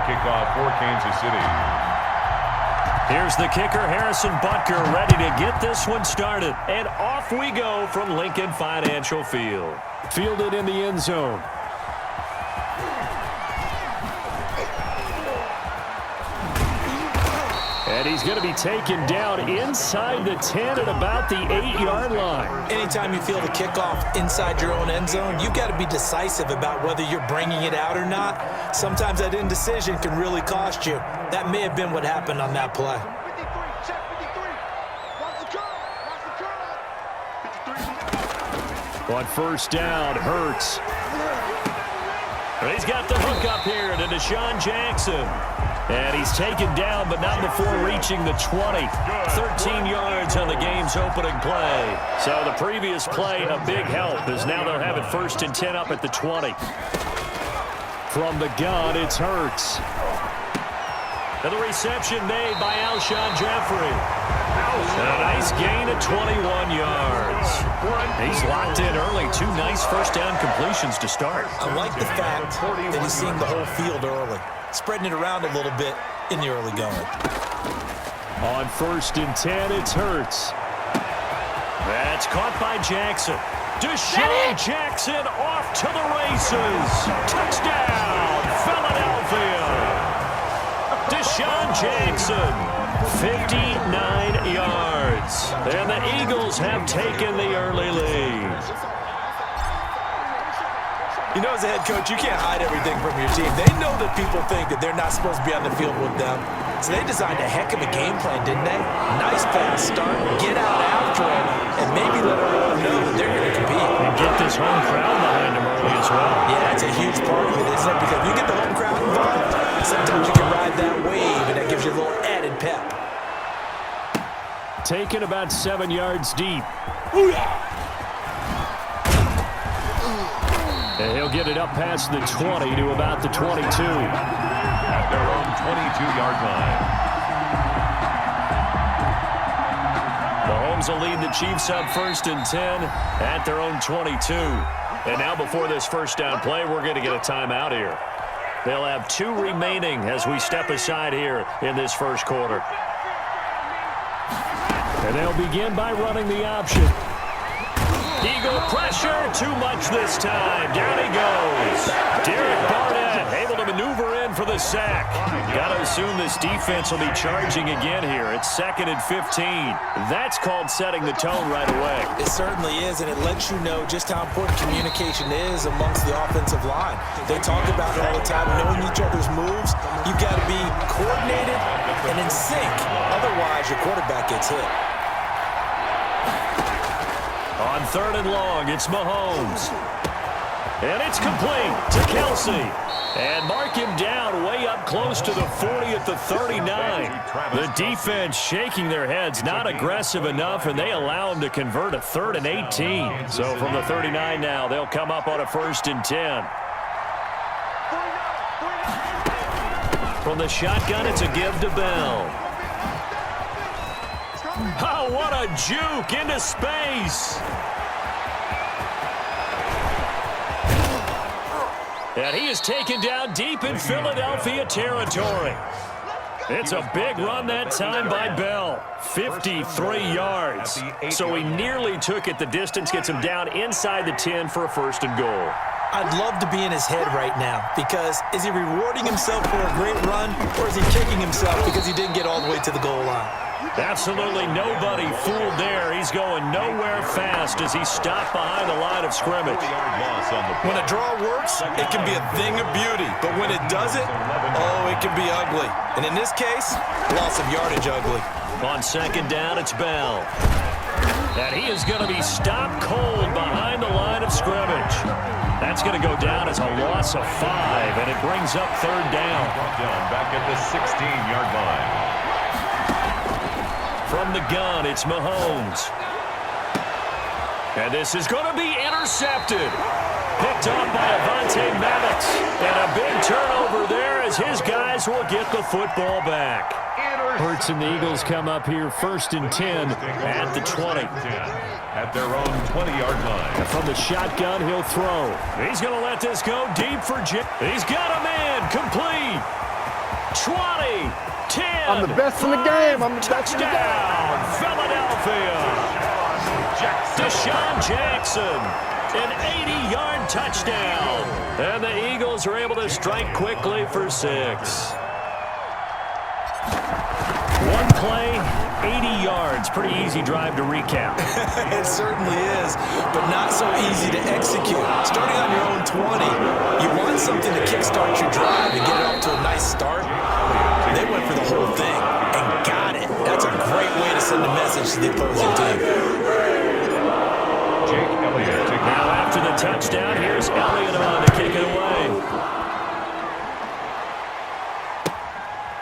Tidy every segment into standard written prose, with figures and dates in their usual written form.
kickoff for Kansas City. Here's the kicker, Harrison Butker, ready to get this one started. And off we go from Lincoln Financial Field. Fielded in the end zone. And he's going to be taken down inside the 10 at about the 8-yard line. Anytime you feel the kickoff inside your own end zone, you've got to be decisive about whether you're bringing it out or not. Sometimes that indecision can really cost you. That may have been what happened on that play. On first down, Hurts. He's got the hook up here to Deshaun Jackson. And he's taken down, but not before reaching the 20. 13 yards on the game's opening play. So the previous play, a big help, as now they'll have it 1st and 10 up at the 20. From the gun, it's Hurts. And the reception made by Alshon Jeffrey. A nice gain of 21 yards. He's locked in early. 2 nice first down completions to start. I like the fact that he's seeing the whole field early, spreading it around a little bit in the early going. On 1st and 10, it's Hurts. That's caught by Jackson. Deshaun Jackson off to the races. Touchdown, Philadelphia. Deshaun Jackson, 59 yards. And the Eagles have taken the early lead. You know, as a head coach, you can't hide everything from your team. They know that people think that they're not supposed to be on the field with them. So they designed a heck of a game plan, didn't they? Nice fast start, get out after it, and maybe let everyone know that they're going to compete. And get this home crowd behind them early as well. Yeah, that's a huge part of it, isn't it? Because you get the home crowd involved, sometimes you can ride that wave, and that gives you a little added pep. Taken about 7 yards deep. And he'll get it up past the 20 to about the 22. At their own 22-yard line. Mahomes will lead the Chiefs up 1st and 10 at their own 22. And now before this first down play, we're going to get a timeout here. They'll have 2 remaining as we step aside here in this first quarter. And they'll begin by running the option. Eagle pressure, too much this time. Down he goes. Derek Barnett able to maneuver in for the sack. Got to assume this defense will be charging again here. It's 2nd and 15. That's called setting the tone right away. It certainly is, and it lets you know just how important communication is amongst the offensive line. They talk about it all the time, knowing each other's moves. You've got to be coordinated and in sync. Otherwise, your quarterback gets hit. On 3rd and long, it's Mahomes. And it's complete to Kelsey. And mark him down way up close to the 40 at the 39. The defense shaking their heads, not aggressive enough, and they allow him to convert a 3rd and 18. So from the 39 now, they'll come up on a 1st and 10. From the shotgun, it's a give to Bell. Oh, what a juke into space. And he is taken down deep in Philadelphia territory. It's a big run that time by Bell. 53 yards. So he nearly took it the distance, gets him down inside the 10 for a 1st and goal. I'd love to be in his head right now, because is he rewarding himself for a great run, or is he kicking himself because he didn't get all the way to the goal line? Absolutely nobody fooled there. He's going nowhere fast as he stopped behind the line of scrimmage. When a draw works, it can be a thing of beauty. But when it doesn't, oh, it can be ugly. And in this case, loss of yardage ugly. On 2nd down, it's Bell. And he is going to be stopped cold behind the line of scrimmage. That's going to go down as a loss of 5, and it brings up 3rd down. Back at the 16-yard line. From the gun, it's Mahomes. And this is going to be intercepted. Picked off by Avonte Maddox. And a big turnover there as his guys will get the football back. Hurts and the Eagles come up here 1st and 10 at the 20. At their own 20-yard line. And from the shotgun, he'll throw. He's going to let this go deep for Jim. He's got a man complete. 20, 10. I'm the best in the game. I'm the Touchdown, Philadelphia. Deshaun Jackson, an 80-yard touchdown. And the Eagles are able to strike quickly for 6. One play, 80 yards. Pretty easy drive to recap. It certainly is, but not so easy to execute. Starting on your own 20, you want something to kickstart your drive and get it off to a nice start. They went for the whole thing and got it. That's a great way to send a message to the opposing team. Now after the touchdown, here's Elliott on to kick it away.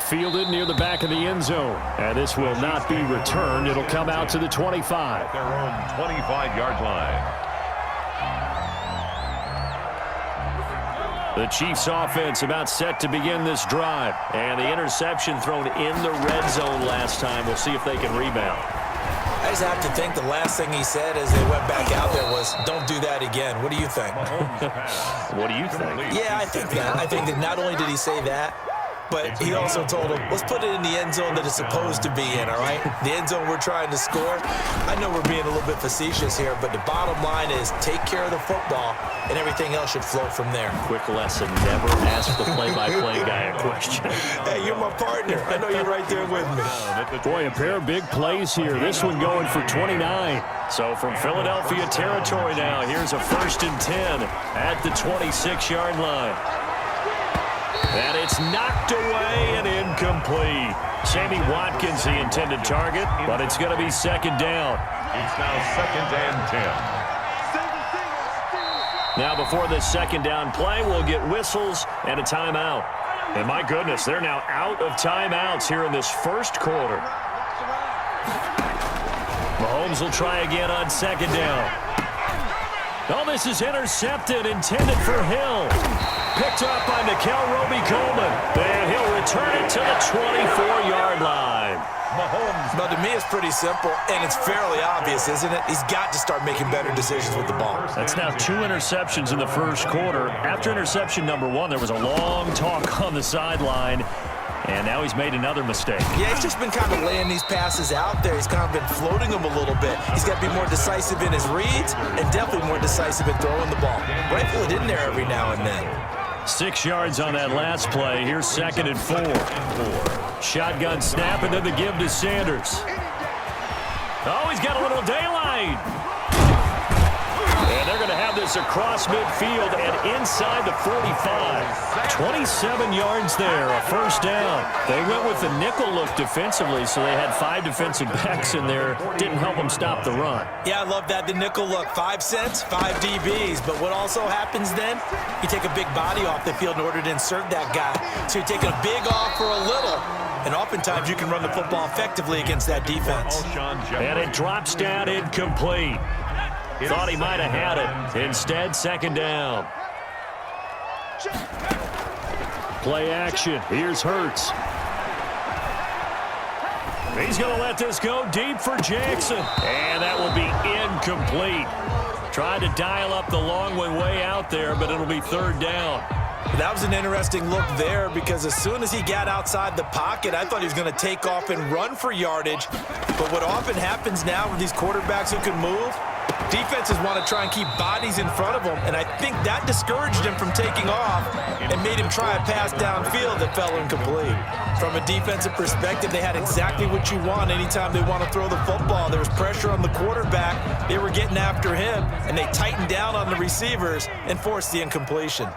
Fielded near the back of the end zone. And this will not be returned. It'll come out to the 25. Their own 25-yard line. The Chiefs offense about set to begin this drive. And the interception thrown in the red zone last time. We'll see if they can rebound. I just have to think the last thing he said as they went back out there was, don't do that again. What do you think? What do you think? Yeah, I think that. I think that not only did he say that, but he also told him, let's put it in the end zone that it's supposed to be in, all right? The end zone we're trying to score. I know we're being a little bit facetious here, but the bottom line is take care of the football, and everything else should flow from there. Quick lesson, never ask the play-by-play guy a question. Hey, you're my partner. I know you're right there with me. Boy, a pair of big plays here. This one going for 29. So from Philadelphia territory now, here's a 1st and 10 at the 26-yard line. And it's knocked away and incomplete. Sammy Watkins, the intended target, but it's going to be 2nd down. It's now 2nd and 10. Now before this 2nd down play, we'll get whistles and a timeout. And my goodness, they're now out of timeouts here in this 1st quarter. Mahomes will try again on 2nd down. Oh, this is intercepted, intended for Hill. Picked up by Nickel Roby-Coleman. And he'll return it to the 24-yard line. Mahomes. But to me, it's pretty simple, and it's fairly obvious, isn't it? He's got to start making better decisions with the ball. That's now 2 interceptions in the 1st quarter. After interception number 1, there was a long talk on the sideline. And now he's made another mistake. Yeah, he's just been kind of laying these passes out there. He's kind of been floating them a little bit. He's got to be more decisive in his reads and definitely more decisive in throwing the ball. Rifle it in there every now and then. 6 yards on that last play. Here's 2nd and 4. Shotgun snap and then the give to Sanders. Oh, he's got a little daylight. And they're going to have this across midfield and inside the 45. 27 yards there, a 1st down. They went with the nickel look defensively, so they had 5 defensive backs in there. Didn't help them stop the run. Yeah, I love that, the nickel look. 5 cents, 5 DBs. But what also happens then, you take a big body off the field in order to insert that guy. So you're taking a big off for a little. And oftentimes you can run the football effectively against that defense. And it drops down incomplete. Thought he might have had it. Instead, 2nd down. Play action. Here's Hurts. He's going to let this go deep for Jackson. And that will be incomplete. Tried to dial up the long one way out there, but it'll be 3rd down. That was an interesting look there because as soon as he got outside the pocket, I thought he was going to take off and run for yardage. But what often happens now with these quarterbacks who can move, defenses want to try and keep bodies in front of them, and I think that discouraged him from taking off and made him try a pass downfield that fell incomplete. From a defensive perspective, they had exactly what you want anytime they want to throw the football. There was pressure on the quarterback. They were getting after him, and they tightened down on the receivers and forced the incompletion.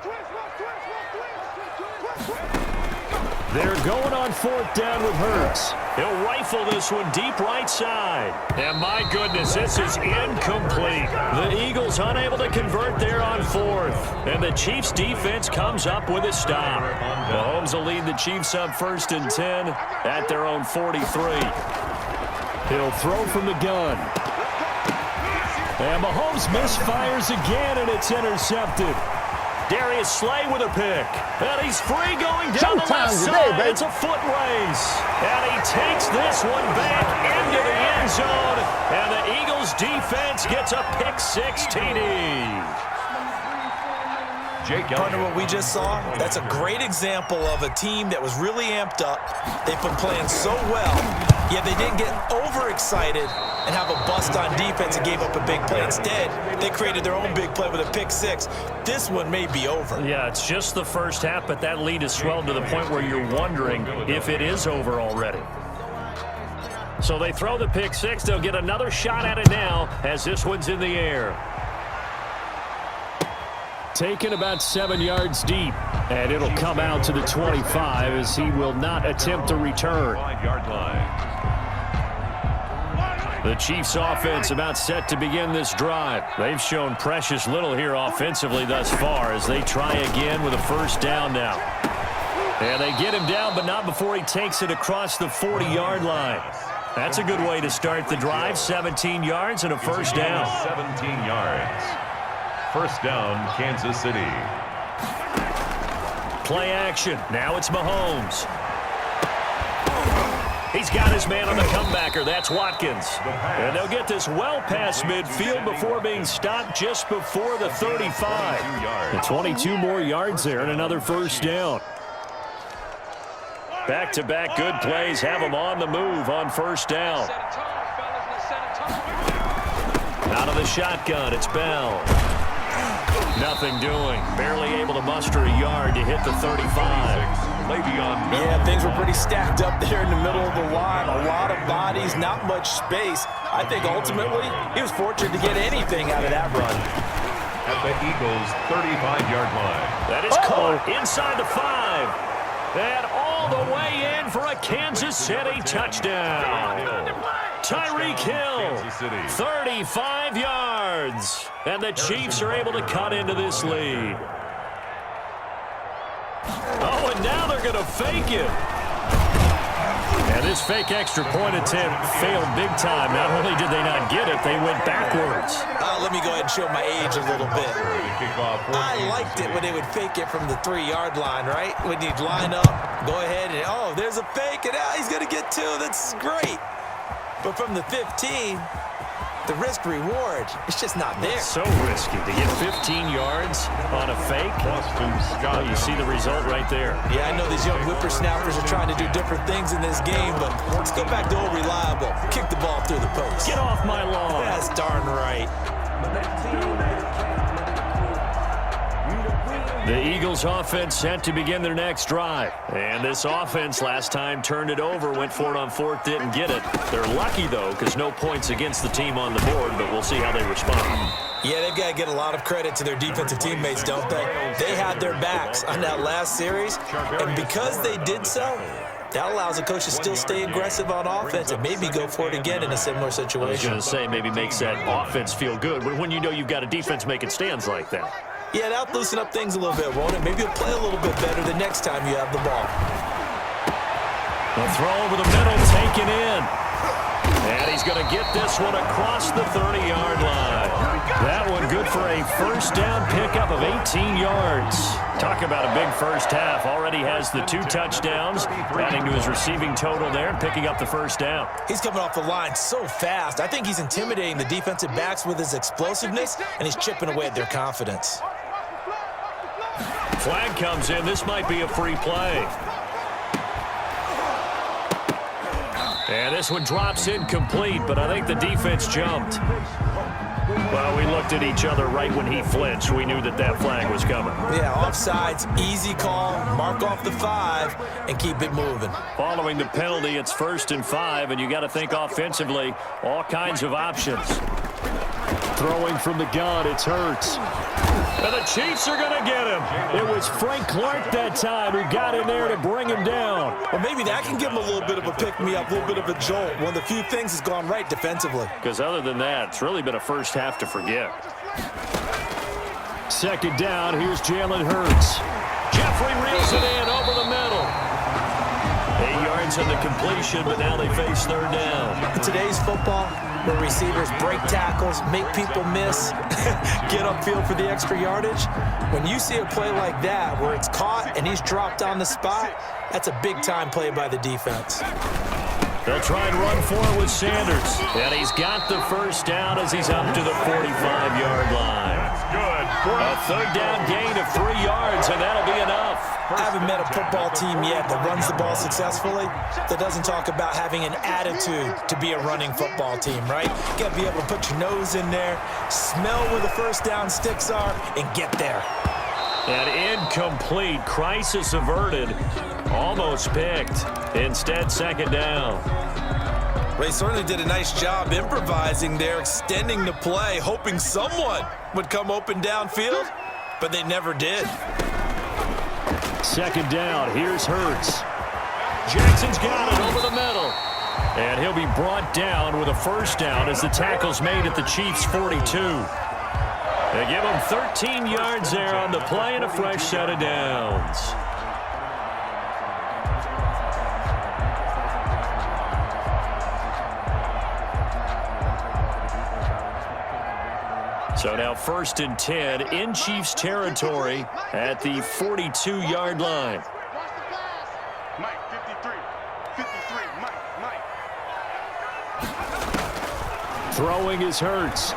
They're going on 4th down with Hurts. He'll rifle this one deep right side. And my goodness, this is incomplete. The Eagles unable to convert there on 4th. And the Chiefs defense comes up with a stop. Mahomes will lead the Chiefs up 1st and 10 at their own 43. He'll throw from the gun. And Mahomes misfires again, and it's intercepted. Darius Slay with a pick. And he's free going down the left side. It's a foot race. And he takes this one back into the end zone. And the Eagles defense gets a pick 6 TD. Partner, what we just saw, that's a great example of a team that was really amped up. They've been playing so well, yet they didn't get overexcited and have a bust on defense and gave up a big play. Instead, they created their own big play with a pick six. This one may be over. Yeah, it's just the first half, but that lead has swelled to the point where you're wondering if it is over already. So they throw the pick six. They'll get another shot at it now as this one's in the air. Taken about 7 yards deep, and it'll come out to the 25 as he will not attempt to return. 5-yard line. The Chiefs offense about set to begin this drive. They've shown precious little here offensively thus far as they try again with a first down now. And they get him down, but not before he takes it across the 40-yard line. That's a good way to start the drive. 17 yards and a first down. 17 yards. First down, Kansas City. Play action. Now it's Mahomes. He's got his man on the comebacker. That's Watkins. And they'll get this well past midfield before being stopped just before the 35. And 22 more yards there and another first down. Back-to-back good plays have them on the move on first down. Out of the shotgun, it's Bell. Nothing doing. Barely able to muster a yard to hit the 35. Yeah, things were pretty stacked up there in the middle of the line. A lot of bodies, not much space. I think ultimately he was fortunate to get anything out of that run. At the Eagles' 35-yard line. That is caught inside the 5. And all the way in for a Kansas City touchdown. Tyreek Hill, 35 yards. And the Chiefs are able to cut into this lead. Oh, and now they're going to fake it. And this fake extra point attempt failed big time. Not only did they not get it, they went backwards. Let me go ahead and show my age a little bit. I liked it when they would fake it from the 3-yard line, right? When you'd line up, go ahead and, oh, there's a fake, and he's going to get 2. That's great. But from the 15, the risk-reward, it's just not there. It's so risky to get 15 yards on a fake. Well, you see the result right there. Yeah, I know these young whippersnappers are trying to do different things in this game, but let's go back to old reliable. Kick the ball through the post. Get off my lawn. That's darn right. The Eagles offense set to begin their next drive. And this offense last time turned it over, went for it on 4th, didn't get it. They're lucky, though, because no points against the team on the board, but we'll see how they respond. Yeah, they've got to get a lot of credit to their defensive teammates, don't they? They had their backs on that last series, and because they did so, that allows the coach to still stay aggressive on offense and maybe go for it again in a similar situation. I was going to say, maybe makes that offense feel good when you know you've got a defense making stands like that. Yeah, that'll loosen up things a little bit, won't it? Maybe you'll play a little bit better the next time you have the ball. The throw over the middle, taken in. And he's going to get this one across the 30-yard line. That one good for a first down pickup of 18 yards. Talk about a big first half. Already has the 2 touchdowns, adding to his receiving total there, picking up the first down. He's coming off the line so fast. I think he's intimidating the defensive backs with his explosiveness, and he's chipping away at their confidence. Flag comes in. This might be a free play. And this one drops incomplete, but I think the defense jumped. Well, we looked at each other right when he flinched. We knew that that flag was coming. Yeah, offsides, easy call, mark off the 5, and keep it moving. Following the penalty, it's 1st and 5, and you got to think offensively, all kinds of options. Throwing from the gun, it's Hurts. And the Chiefs are going to get him. It was Frank Clark that time who got in there to bring him down. Well, maybe that can give him a little bit of a pick-me-up, a little bit of a jolt. One of the few things that's gone right defensively. Because other than that, it's really been a first half to forget. 2nd down, here's Jalen Hurts. Jeffrey reels it in over the middle. 8 yards on the completion, but now they face 3rd down. In today's football, where receivers break tackles, make people miss, get upfield for the extra yardage, when you see a play like that where it's caught and he's dropped on the spot, that's a big-time play by the defense. They'll try and run for it with Sanders. And he's got the first down as he's up to the 45-yard line. A third down gain of 3 yards, and that'll be enough. I haven't met a football team yet that runs the ball successfully that doesn't talk about having an attitude to be a running football team, right? You got to be able to put your nose in there, smell where the first down sticks are, and get there. An incomplete, crisis averted, almost picked. Instead, second down. Ray certainly did a nice job improvising there, extending the play, hoping someone would come open downfield, but they never did. Second down, here's Hurts. Jackson's got it over the middle. And he'll be brought down with a first down as the tackle's made at the Chiefs' 42. They give him 13 yards there on the play and a fresh set of downs. So now 1st and 10 in Chiefs territory at the 42-yard line. Mike, 53, Mike. Throwing is Hurts.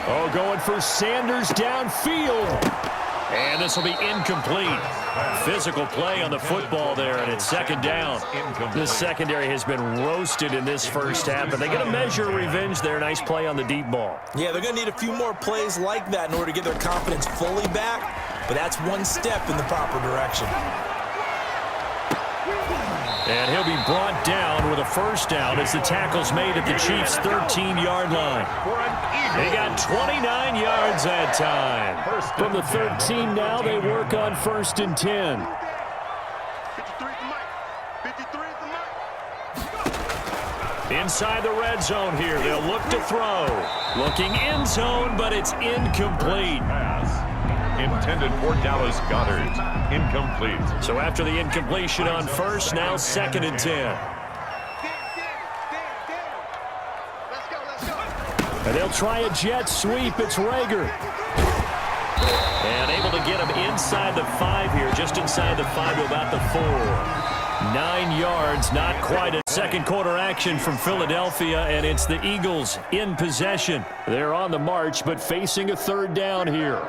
Oh, going for Sanders downfield. And this will be incomplete. Physical play on the football there, and it's second down. The secondary has been roasted in this first half, and they get a measure of revenge there. Nice play on the deep ball. Yeah, they're going to need a few more plays like that in order to get their confidence fully back, but that's one step in the proper direction. And he'll be brought down with a first down as the tackle's made at the Chiefs' 13-yard line. They got 29 yards that time. From the 13 now, they work on 1st and 10. 53 at the mic. 53 at the mic. Inside the red zone here, they'll look to throw. Looking end zone, but it's incomplete. Intended for Dallas Goedert. Incomplete. So after the incompletion on first, now 2nd and 10. And they'll try a jet sweep. It's Rager. And able to get him inside the 5 here, just inside the 5 to about the 4. 9 yards, not quite a second quarter action from Philadelphia, and it's the Eagles in possession. They're on the march, but facing a third down here.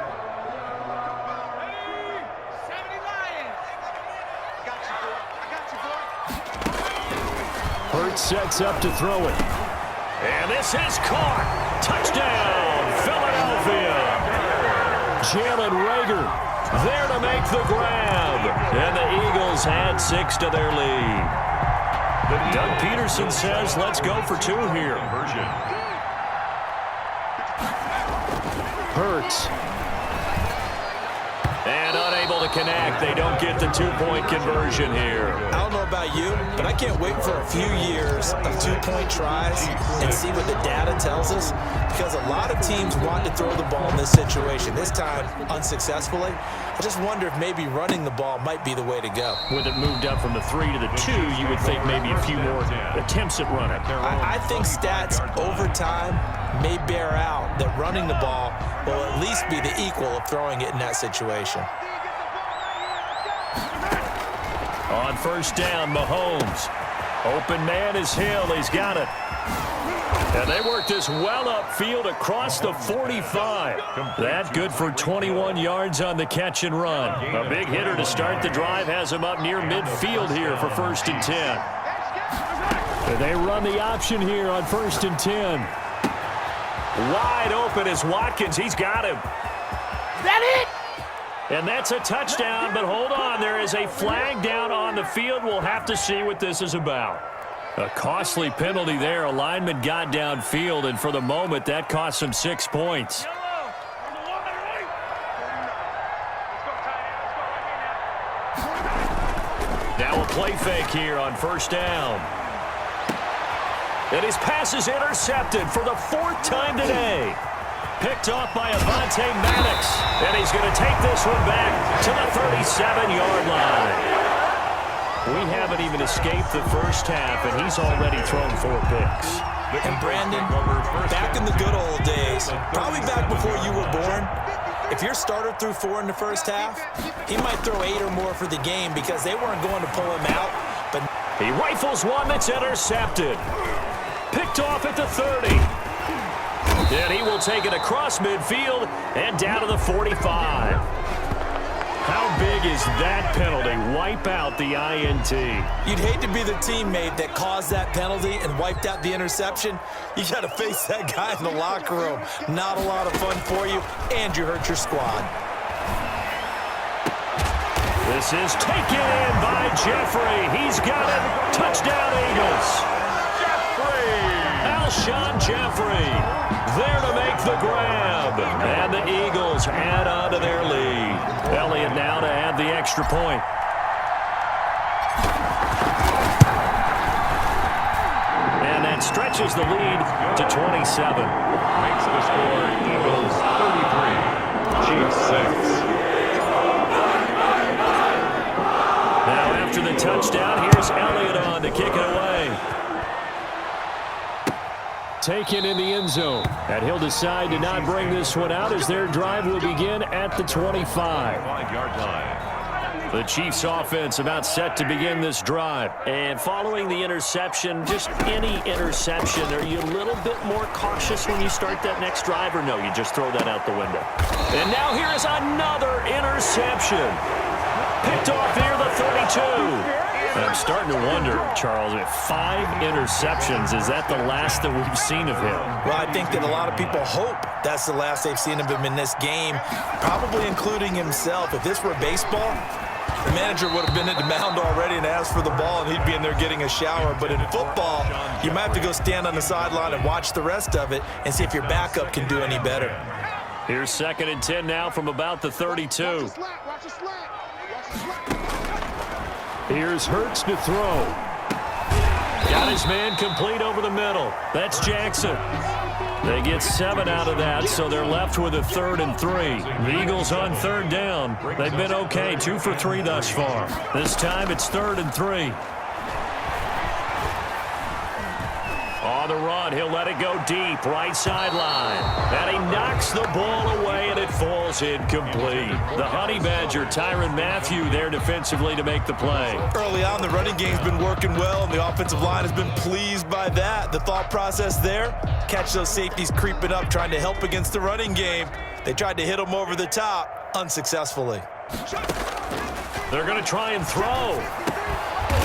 Hurts sets up to throw it. And this is caught. Touchdown, Philadelphia. Jalen Rager there to make the grab. And the Eagles add 6 to their lead. Doug Peterson says, let's go for 2 here. Hurts. And unable to connect. They don't get the 2-point conversion here. I don't know about you, but I can't wait for a few years of 2-point tries and see what the data tells us, because a lot of teams want to throw the ball in this situation. This time, unsuccessfully. I just wonder if maybe running the ball might be the way to go. With it moved up from the 3 to the 2, you would think maybe a few more attempts at running. I think stats over time may bear out that running the ball will at least be the equal of throwing it in that situation. On first down, Mahomes. Open man is Hill. He's got it. And they work this well upfield across the 45. That good for 21 yards on the catch and run. A big hitter to start the drive has him up near midfield here for 1st and 10. And they run the option here on 1st and 10. Wide open is Watkins. He's got him. Is that it? And that's a touchdown, but hold on. There is a flag down on the field. We'll have to see what this is about. A costly penalty there. A lineman got downfield, and for the moment, that cost him 6 points. Now a play fake here on first down. And his pass is intercepted for the 4th time today. Picked off by Avonte Maddox. And he's going to take this one back to the 37-yard line. We haven't even escaped the first half, and he's already thrown 4 picks. And Brandon, back in the good old days, probably back before you were born, if your starter threw 4 in the first half, he might throw 8 or more for the game because they weren't going to pull him out. But he rifles one that's intercepted. Picked off at the 30. And he will take it across midfield and down to the 45. How big is that penalty? Wipe out the INT. You'd hate to be the teammate that caused that penalty and wiped out the interception. You got to face that guy in the locker room. Not a lot of fun for you, and you hurt your squad. This is taken in by Jeffrey. He's got it. Touchdown, Eagles. Alshon Jeffrey there to make the grab. And the Eagles add on to their lead. Elliott now to add the extra point. And that stretches the lead to 27. Makes the score Eagles 33, Chiefs 6. Now after the touchdown, here's Elliott on to kick it away. Taken in the end zone. And he'll decide to not bring this one out as their drive will begin at the 25. 5-yard line. The Chiefs offense about set to begin this drive. And following the interception, just any interception, are you a little bit more cautious when you start that next drive, or no, you just throw that out the window? And now here is another interception. Picked off near the 32. And I'm starting to wonder, Charles, if 5 interceptions, is that the last that we've seen of him? Well, I think that a lot of people hope that's the last they've seen of him in this game, probably including himself. If this were baseball, the manager would have been at the mound already and asked for the ball, and he'd be in there getting a shower. But in football, you might have to go stand on the sideline and watch the rest of it and see if your backup can do any better. Here's 2nd and 10 now from about the 32. Here's Hurts to throw. Got his man complete over the middle. That's Jackson. They get 7 out of that, so they're left with a 3rd and 3. The Eagles on 3rd down. They've been okay, 2 for 3 thus far. This time it's 3rd and 3. On the run, he'll let it go deep, right sideline. And he knocks the ball away, and it falls incomplete. The Honey Badger, Tyrann Mathieu, there defensively to make the play. Early on, the running game's been working well, and the offensive line has been pleased by that. The thought process there, catch those safeties creeping up, trying to help against the running game. They tried to hit them over the top, unsuccessfully. They're going to try and throw.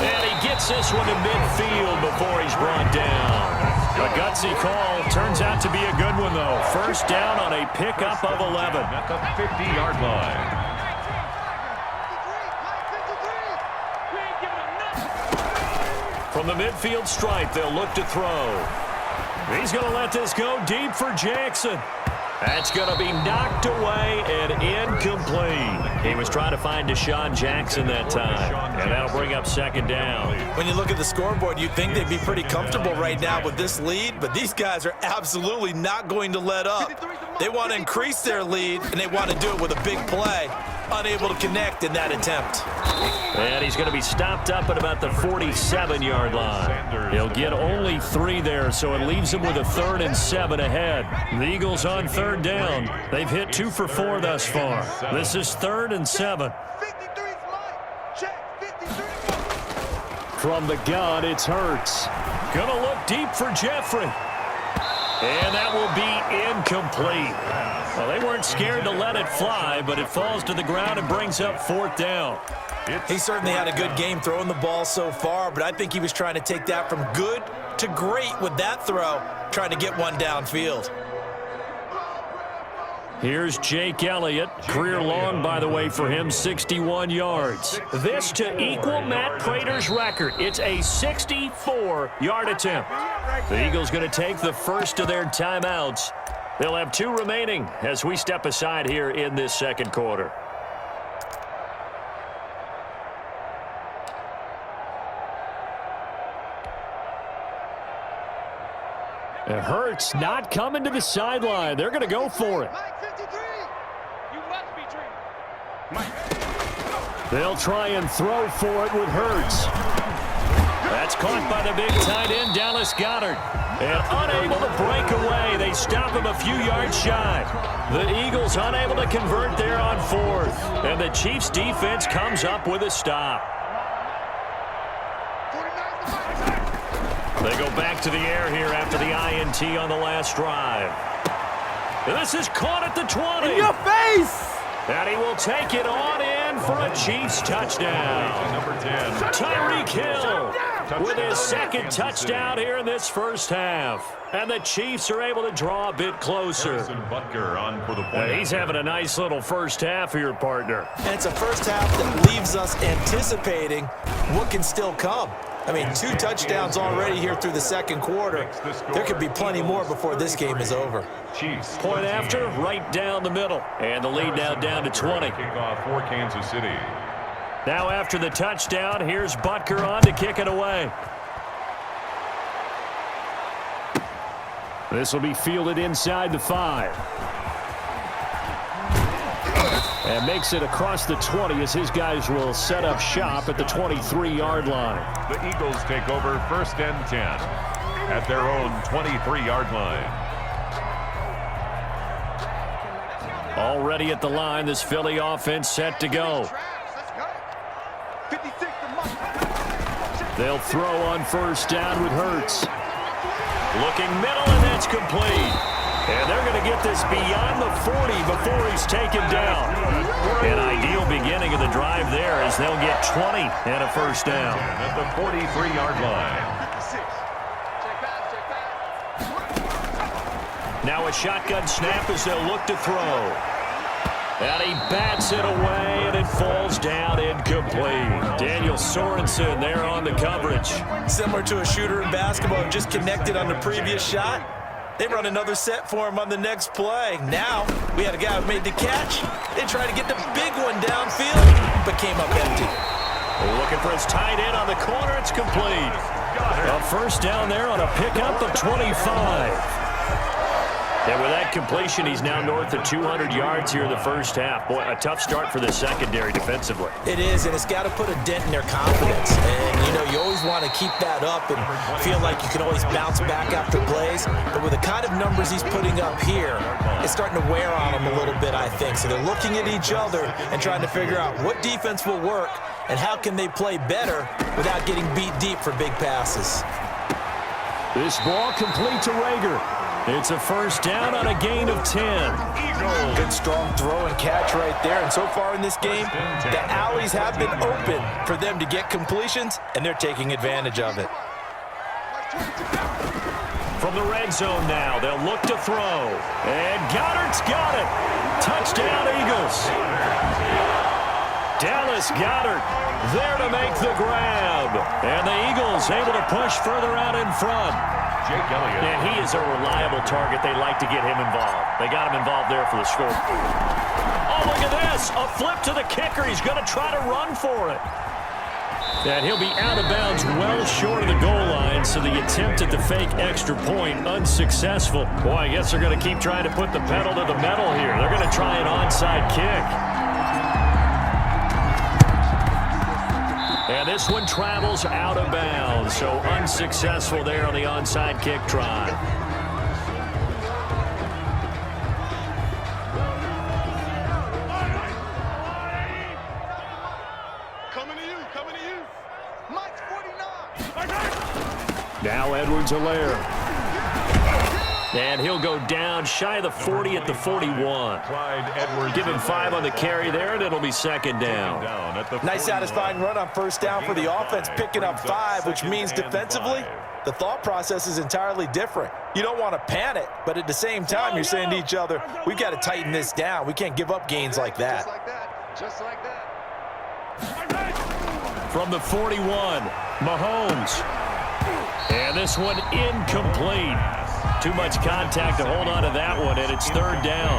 And he gets this one to midfield before he's brought down. A gutsy call. Turns out to be a good one, though. 1st down on a pickup of 11. At the 50-yard line. From the midfield stripe, they'll look to throw. He's going to let this go deep for Jackson. That's going to be knocked away and incomplete. He was trying to find Deshaun Jackson that time, and that'll bring up 2nd down. When you look at the scoreboard, you'd think they'd be pretty comfortable right now with this lead, but these guys are absolutely not going to let up. They want to increase their lead, and they want to do it with a big play. Unable to connect in that attempt. And he's going to be stopped up at about the 47-yard line. He'll get only 3 there, so it leaves him with a 3rd and 7 ahead. The Eagles on 3rd down. They've hit 2 for 4 thus far. This is 3rd and 7. From the gun, it's Hurts. Gonna look deep for Jeffrey. And that will be incomplete. Well, they weren't scared to let it fly, but it falls to the ground and brings up 4th down. He certainly had a good game throwing the ball so far, but I think he was trying to take that from good to great with that throw, trying to get one downfield. Here's Jake Elliott. Career long, by the way, for him, 61 yards. This to equal Matt Prater's record. It's a 64-yard attempt. The Eagles going to take the first of their timeouts. They'll have 2 remaining as we step aside here in this 2nd quarter. And Hurts not coming to the sideline. They're going to go for it. They'll try and throw for it with Hurts. That's caught by the big tight end, Dallas Goedert. And unable to break away. They stop him a few yards shy. The Eagles unable to convert there on 4th. And the Chiefs defense comes up with a stop. They go back to the air here after the INT on the last drive. This is caught at the 20. In your face! And he will take it on in for a Chiefs touchdown. Number 10. Tyreek Hill with his second touchdown here in this first half. And the Chiefs are able to draw a bit closer. Butker on for the point. He's having a nice little first half here, partner. And it's a first half that leaves us anticipating what can still come. I mean, 2 touchdowns already here through the second quarter. There could be plenty more before this game is over. Chiefs. Point after, right down the middle. And the lead now down to 20. Kickoff for Kansas City. Now after the touchdown, here's Butker on to kick it away. This will be fielded inside the 5. And makes it across the 20 as his guys will set up shop at the 23-yard line. The Eagles take over 1st and 10 at their own 23-yard line. Already at the line, this Philly offense set to go. They'll throw on first down with Hurts. Looking middle, and that's complete. And they're going to get this beyond the 40 before he's taken down. An ideal beginning of the drive there as they'll get 20 and a first down. At the 43-yard line. Now a shotgun snap as they'll look to throw. And he bats it away, and it falls down incomplete. Daniel Sorensen there on the coverage. Similar to a shooter in basketball who just connected on the previous shot. They run another set for him on the next play. Now, we had a guy who made the catch. They tried to get the big one downfield, but came up empty. Looking for his tight end on the corner. It's complete. A first down there on a pickup of 25. And with that completion, he's now north of 200 yards here in the first half. Boy, a tough start for the secondary defensively. It is, and it's got to put a dent in their confidence. And, you know, you always want to keep that up and feel like you can always bounce back after plays. But with the kind of numbers he's putting up here, it's starting to wear on them a little bit, I think. So they're looking at each other and trying to figure out what defense will work and how can they play better without getting beat deep for big passes. This ball complete to Rager. It's a first down on a gain of 10. Good strong throw and catch right there. And so far in this game, the alleys have been open for them to get completions, and they're taking advantage of it. From the red zone now, they'll look to throw. And Goddard's got it. Touchdown, Eagles. Dallas Goedert there to make the grab. And the Eagles able to push further out in front. Jake Elliott. And he is a reliable target. They like to get him involved. They got him involved there for the score. Oh, look at this. A flip to the kicker. He's going to try to run for it. And he'll be out of bounds well short of the goal line, so the attempt at the fake extra point unsuccessful. Boy, I guess they're going to keep trying to put the pedal to the metal here. They're going to try an onside kick. And this one travels out of bounds, so unsuccessful there on the onside kick try. Coming to you. Mike's 49. Now Edwards-Helaire. And he'll go down shy of the 40 at the 41. Clyde Edwards. Give him 5 on the carry there, and it'll be second down. Nice satisfying run on first down for the offense, picking up 5, which means defensively, the thought process is entirely different. You don't want to panic, but at the same time, you're saying to each other, we've got to tighten this down. We can't give up gains like that. Just like that. From the 41, Mahomes. And this one incomplete. Too much contact to hold on to that one, and it's third down.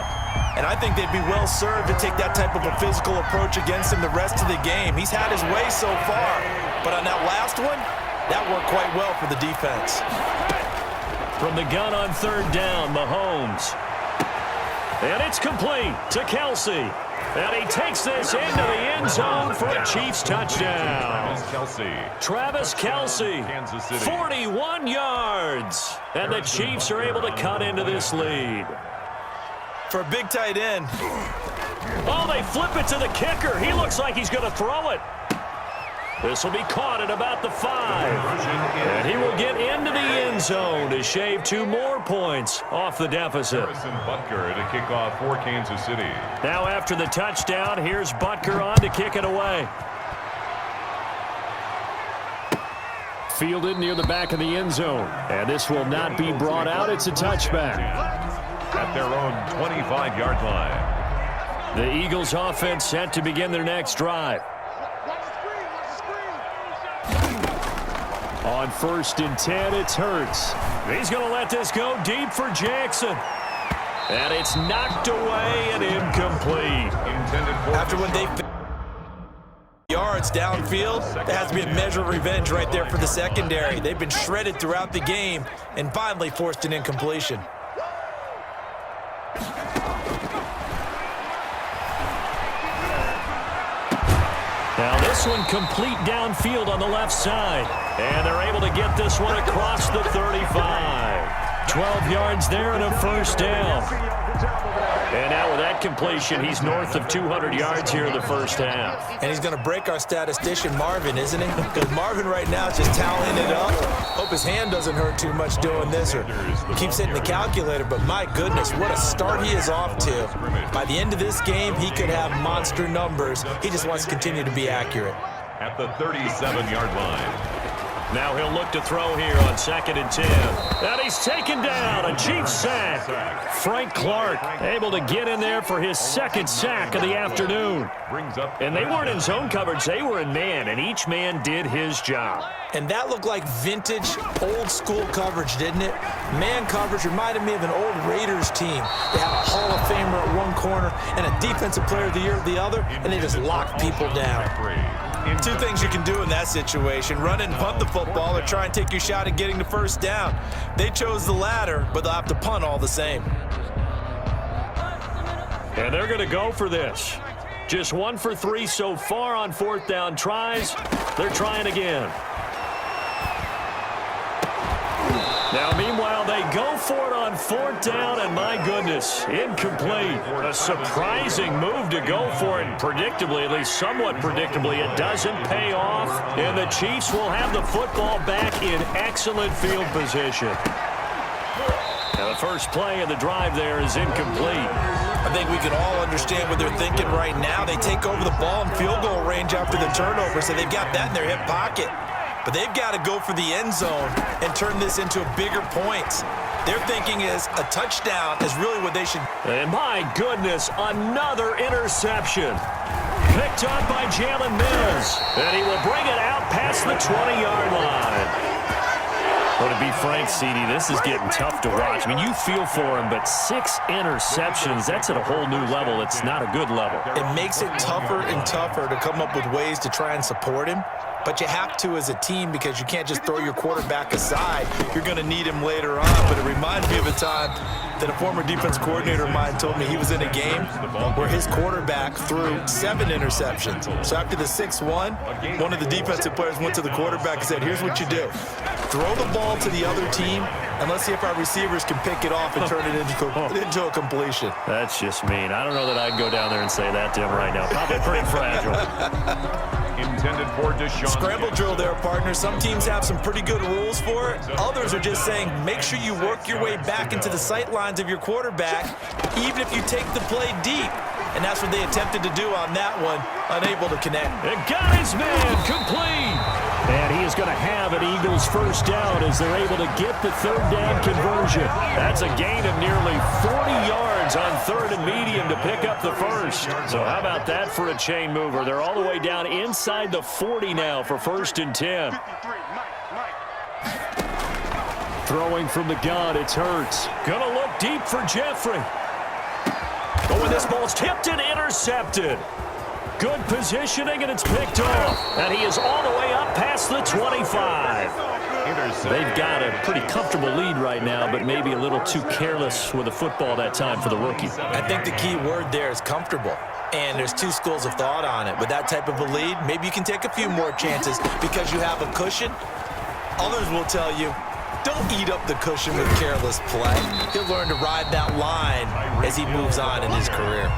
And I think they'd be well served to take that type of a physical approach against him the rest of the game. He's had his way so far, but on that last one, that worked quite well for the defense. From the gun on third down, Mahomes. And it's complete to Kelsey. And he takes this into the end zone for a Chiefs touchdown. Travis Kelce, 41 yards. And the Chiefs are able to cut into this lead. For a big tight end. Oh, they flip it to the kicker. He looks like he's going to throw it. This will be caught at about the 5. And he will get into the end zone to shave 2 more points off the deficit. Harrison Butker to kick off for Kansas City. Now after the touchdown, here's Butker on to kick it away. Fielded near the back of the end zone. And this will not be brought out. It's a touchback. At their own 25-yard line. The Eagles offense set to begin their next drive. On 1st and 10, it's Hurts. He's going to let this go deep for Jackson. And it's knocked away and incomplete. After when they yards downfield, there has to be a measure of revenge right there for the secondary. They've been shredded throughout the game and finally forced an incompletion. Now this one complete downfield on the left side. And they're able to get this one across the 35. 12 yards there and a first down. And now with that completion, he's north of 200 yards here in the first half. And he's going to break our statistician Marvin, isn't he? Because Marvin right now is just toweling it up. Hope his hand doesn't hurt too much doing this or keeps hitting the calculator. But my goodness, what a start he is off to. By the end of this game, he could have monster numbers. He just wants to continue to be accurate. At the 37-yard line. Now he'll look to throw here on 2nd and 10. And he's taken down. A Chiefs sack. Frank Clark able to get in there for his 2nd sack of the afternoon. And they weren't in zone coverage. They were in man, and each man did his job. And that looked like vintage, old-school coverage, didn't it? Man coverage reminded me of an old Raiders team. They had a Hall of Famer at one corner and a Defensive Player of the Year at the other, and they just locked people down. 2 things you can do in that situation: run and punt the football, or try and take your shot at getting the first down. They chose the latter, but they'll have to punt all the same. And they're going to go for this. Just 1 for 3 so far on 4th down tries. They're trying again. Now, meanwhile, they go for it on 4th down, and my goodness, incomplete. A surprising move to go for it, and predictably, at least somewhat predictably, it doesn't pay off, and the Chiefs will have the football back in excellent field position. Now, the first play of the drive there is incomplete. I think we can all understand what they're thinking right now. They take over the ball in field goal range after the turnover, so they've got that in their hip pocket. But they've got to go for the end zone and turn this into bigger points. Their thinking is a touchdown is really what they should. And my goodness, another interception. Picked up by Jalen Mills. And he will bring it out past the 20-yard line. Well, to be frank, CD, this is getting tough to watch. I mean, you feel for him, but 6 interceptions, that's at a whole new level. It's not a good level. It makes it tougher and tougher to come up with ways to try and support him. But you have to as a team, because you can't just throw your quarterback aside. You're going to need him later on. But it reminds me of a time that a former defense coordinator of mine told me he was in a game where his quarterback threw 7 interceptions. So after the 6-1, one of the defensive players went to the quarterback and said, here's what you do. Throw the ball to the other team, and let's see if our receivers can pick it off and turn it into a completion. That's just mean. I don't know that I'd go down there and say that to him right now. Probably pretty fragile. Intended for Deshaun. Scramble drill there, partner. Some teams have some pretty good rules for it. Others are just saying, make sure you work your way back into the sight lines of your quarterback, even if you take the play deep. And that's what they attempted to do on that one, unable to connect. And got his man complete. And he is going to have an Eagles first down as they're able to get the 3rd down conversion. That's a gain of nearly 40 yards on 3rd and medium to pick up the first. So how about that for a chain mover? They're all the way down inside the 40 now for 1st and 10. Throwing from the gun, it's Hurts. Gonna look deep for Jeffrey. Oh, and this ball's tipped and intercepted. Good positioning, and it's picked off. And he is all the way up past the 25. They've got a pretty comfortable lead right now, but maybe a little too careless with the football that time for the rookie. I think the key word there is comfortable. And there's 2 schools of thought on it. With that type of a lead, maybe you can take a few more chances because you have a cushion. Others will tell you, don't eat up the cushion with careless play. He'll learn to ride that line as he moves on in his career.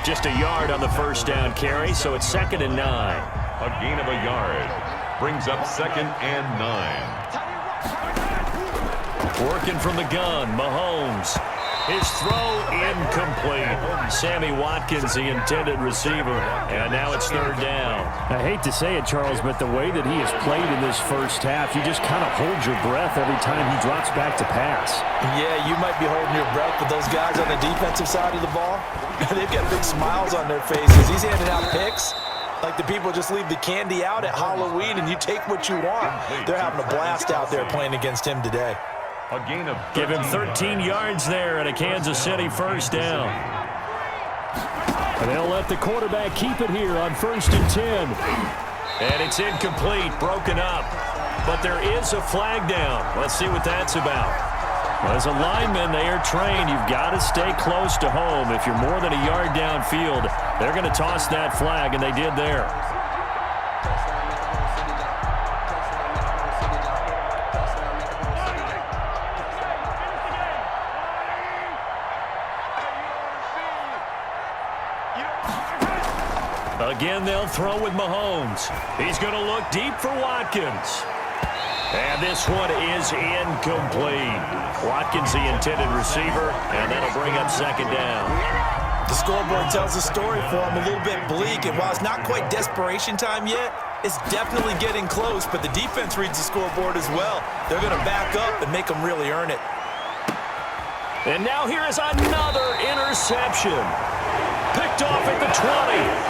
Just a yard on the first down carry, so it's 2nd and 9. A gain of a yard brings up 2nd and 9. Working from the gun, Mahomes. His throw incomplete. Sammy Watkins, the intended receiver, and now it's third down. I hate to say it, Charles, but the way that he has played in this first half, you just kind of hold your breath every time he drops back to pass. Yeah, you might be holding your breath, but those guys on the defensive side of the ball, they've got big smiles on their faces. He's handing out picks like the people just leave the candy out at Halloween and you take what you want. They're having a blast out there playing against him today. A gain of Give him 13 yards there and a Kansas City first down. And they'll let the quarterback keep it here on 1st and 10. And it's incomplete, broken up. But there is a flag down. Let's see what that's about. Well, as a lineman, they are trained. You've got to stay close to home. If you're more than a yard downfield, they're going to toss that flag, and they did there. Again, they'll throw with Mahomes. He's going to look deep for Watkins. And this one is incomplete. Watkins, the intended receiver, and that'll bring up second down. The scoreboard tells a story for him, a little bit bleak, and while it's not quite desperation time yet, it's definitely getting close, but the defense reads the scoreboard as well. They're going to back up and make them really earn it. And now here is another interception. Picked off at the 20,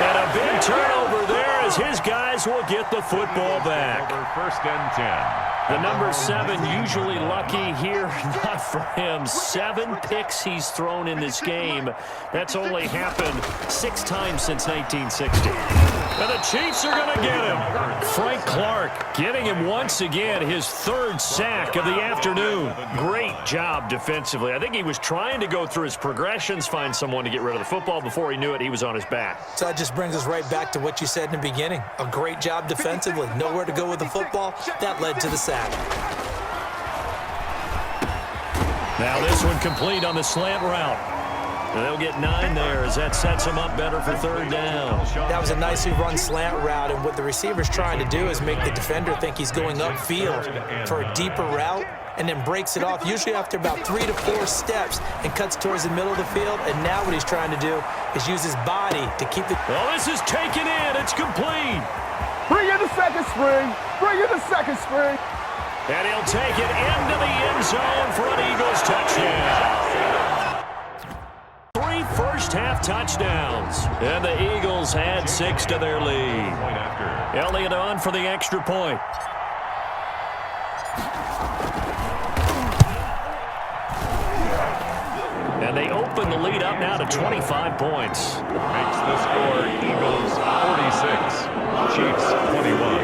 and a big turnover there as his guys will get the football back. First and 10. The number 7 usually lucky here, not for him. 7 picks he's thrown in this game. That's only happened 6 times since 1960. And the Chiefs are going to get him. Frank Clark getting him once again, his 3rd sack of the afternoon. Great job defensively. I think he was trying to go through his progressions, find someone to get rid of the football. Before he knew it, he was on his back. So that just brings us right back to what you said in the beginning. A great job defensively. Nowhere to go with the football. That led to the sack. Now this one complete on the slant route. And they'll get 9 there as that sets them up better for third down. That was a nicely run slant route, and what the receiver's trying to do is make the defender think he's going upfield for a deeper route and then breaks it off, usually after about 3 to 4 steps, and cuts towards the middle of the field. And now what he's trying to do is use his body to keep the... Well, this is taken in. It's complete. Bring in the second string. Bring in the second string. And he'll take it into the end zone for an Eagles touchdown. 3 first-half touchdowns. And the Eagles add 6 to their lead. Elliott on for the extra point. And they open the lead up now to 25 points. Makes the score Eagles 46, Chiefs 21.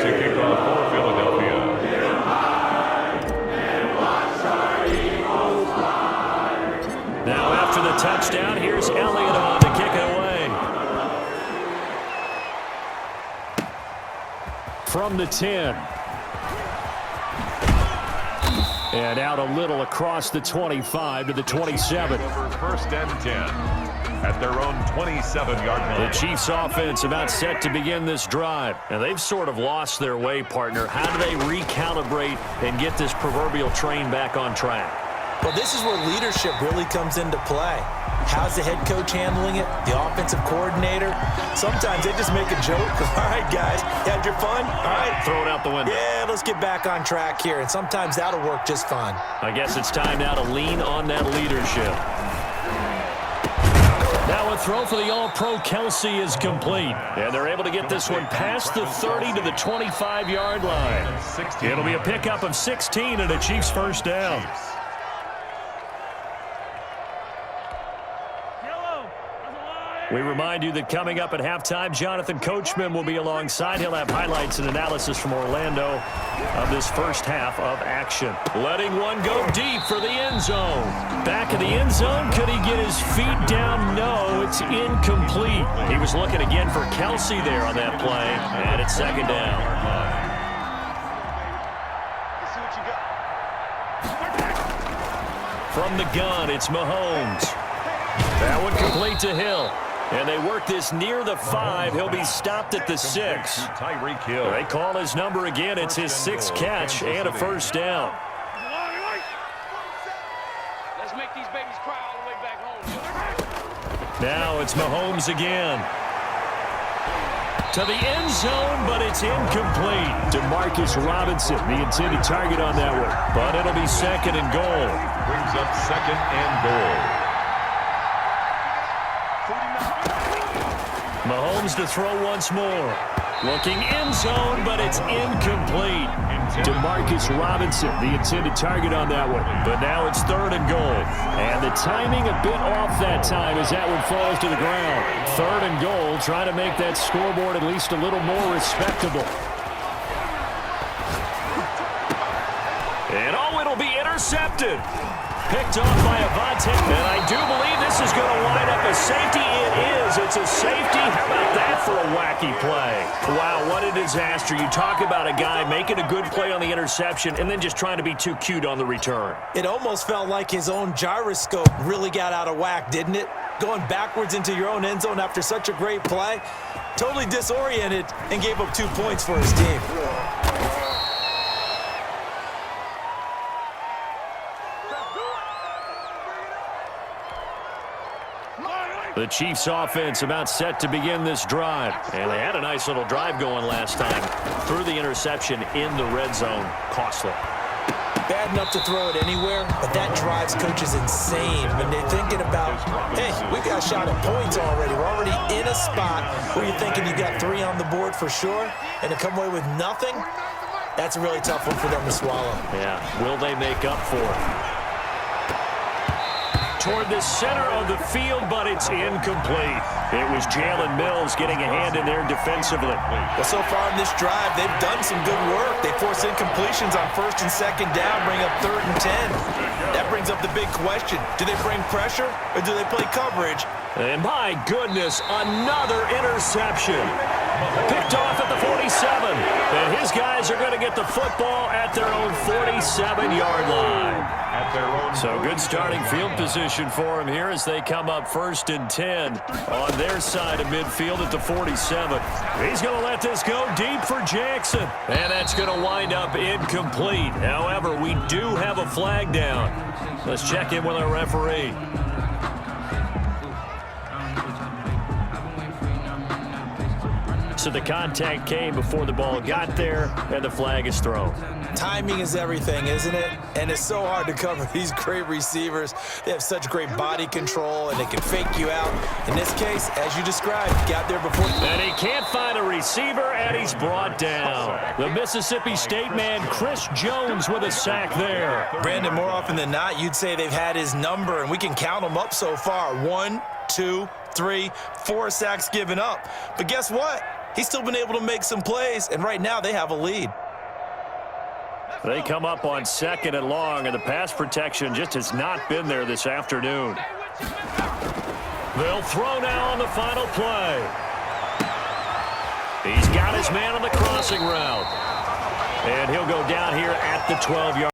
To kick off for Philadelphia. Now after the touchdown, here's Elliott on to kick it away. From the 10. And out a little across the 25 to the 27. First and 10. At their own 27-yard line. The Chiefs offense about set to begin this drive. And they've sort of lost their way, partner. How do they recalibrate and get this proverbial train back on track? Well, this is where leadership really comes into play. How's the head coach handling it? The offensive coordinator? Sometimes they just make a joke. All right, guys, you had your fun? All right. Throw it out the window. Yeah, let's get back on track here. And sometimes that'll work just fine. I guess it's time now to lean on that leadership. Now a throw for the All-Pro Kelsey is complete. And they're able to get this one past the 30 to the 25-yard line. It'll be a pickup of 16 and a Chiefs first down. We remind you that coming up at halftime, Jonathan Coachman will be alongside. He'll have highlights and analysis from Orlando of this first half of action. Letting one go deep for the end zone. Back of the end zone. Could he get his feet down? No, it's incomplete. He was looking again for Kelsey there on that play, and it's second down. From the gun, it's Mahomes. That one complete to Hill. And they work this near the 5. He'll be stopped at the 6. Tyreek Hill. They call his number again. It's his 6th catch and a first down. Let's make these babies cry all the way back home. Now it's Mahomes again. To the end zone, but it's incomplete. Demarcus Robinson, the intended target on that one. But it'll be 2nd and goal. Brings up 2nd and goal. Mahomes to throw once more. Looking end zone, but it's incomplete. Demarcus Robinson, the intended target on that one. But now it's 3rd and goal. And the timing a bit off that time as that one falls to the ground. 3rd and goal, trying to make that scoreboard at least a little more respectable. And it'll be intercepted. Picked off by Avante. And I do believe this is going to wind up a safety. It is. It's a safety. How about that for a wacky play? Wow, what a disaster. You talk about a guy making a good play on the interception and then just trying to be too cute on the return. It almost felt like his own gyroscope really got out of whack, didn't it? Going backwards into your own end zone after such a great play. Totally disoriented and gave up 2 points for his team. The Chiefs offense about set to begin this drive. And they had a nice little drive going last time. Threw the interception in the red zone. Costly. Bad enough to throw it anywhere, but that drives coaches insane when they're thinking about, hey, we've got a shot at points already. We're already in a spot where you're thinking you got 3 on the board for sure, and to come away with nothing, that's a really tough one for them to swallow. Yeah, will they make up for it? Toward the center of the field, but it's incomplete. It was Jalen Mills getting a hand in there defensively. Well, so far in this drive, they've done some good work. They force incompletions on 1st and 2nd down, bring up 3rd and 10. That brings up the big question. Do they bring pressure or do they play coverage? And my goodness, another interception. Picked off at the 47. And his guys are going to get the football at their own 47-yard line. So good starting field position for him here as they come up 1st and 10 on their side of midfield at the 47. He's going to let this go deep for Jackson. And that's going to wind up incomplete. However, we do have a flag down. Let's check in with our referee. So the contact came before the ball got there, and the flag is thrown. Timing is everything, isn't it? And it's so hard to cover these great receivers. They have such great body control, and they can fake you out. In this case, as you described, got there before. And he can't find a receiver, and he's brought down. The Mississippi State man, Chris Jones, with a sack there. Brandon, more often than not, you'd say they've had his number, and we can count them up so far. 1, 2, 3, 4 sacks given up. But guess what? He's still been able to make some plays, and right now they have a lead. They come up on 2nd and long, and the pass protection just has not been there this afternoon. They'll throw now on the final play. He's got his man on the crossing route. And he'll go down here at the 12-yard line.